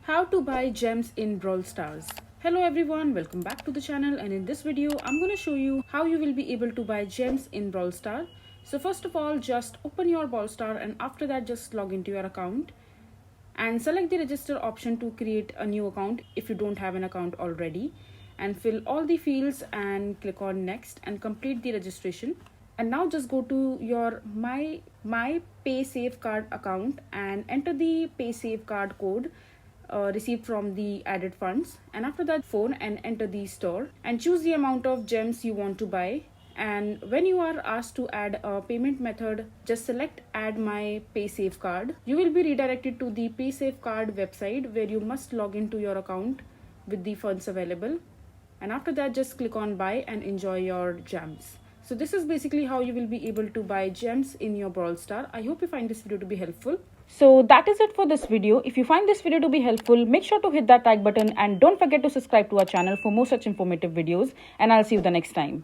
How to buy gems in Brawl Stars. Hello everyone, welcome back to the channel, and in this video I'm going to show you how you will be able to buy gems in Brawl Star. So first of all, just open your Brawl Star and after that just log into your account and select the register option to create a new account if you don't have an account already, and fill all the fields and click on next and complete the registration. And now just go to your my pay safeguard account and enter the pay safeguard code received from the added funds, and after that phone and enter the store and choose the amount of gems you want to buy. And when you are asked to add a payment method, just select add my pay safeguard. You will be redirected to the pay safeguard website where you must log into your account with the funds available, and after that just click on buy and enjoy your gems. So this is basically how you will be able to buy gems in your Brawl Star. I hope you find this video to be helpful. So that is it for this video. If you find this video to be helpful, make sure to hit that like button and don't forget to subscribe to our channel for more such informative videos, and I'll see you the next time.